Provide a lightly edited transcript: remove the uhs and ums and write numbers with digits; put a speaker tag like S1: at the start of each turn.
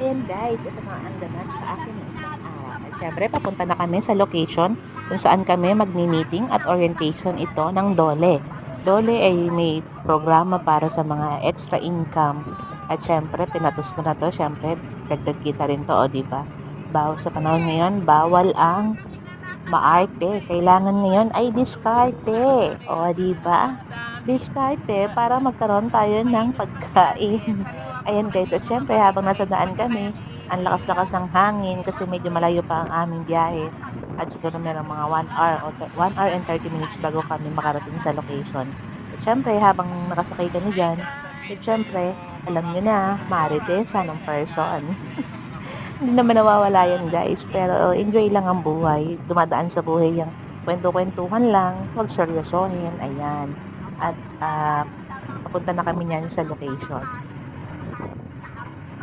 S1: Ayan guys, ito na ang ganap sa akin ng isang araw. At syempre, papunta na kami sa location kung saan kami magmi-meeting at orientation ito ng DOLE. DOLE ay may programa para sa mga extra income. At syempre, pinatos ko na to. Syempre, dagdag kita rin to, o diba? Bawal sa panahon ngayon, bawal ang maarte. Kailangan ngayon ay diskarte. O, diba? Diskarte para magkaroon tayo ng pagkain. Ayan guys, at syempre habang nasa daan kami, ang lakas-lakas ng hangin kasi medyo malayo pa ang aming biyahe. At siguro meron mga 1 hour o 1 hour and 30 minutes bago kami makarating sa location. At syempre habang nakasakay kami dyan, at syempre, alam nyo na, marites, anong person. Hindi naman nawawala yan guys, pero enjoy lang ang buhay. Dumadaan sa buhay yung kwento-kwentuhan lang, huwag seryosohin, ayan. At papunta na kami niyan sa location.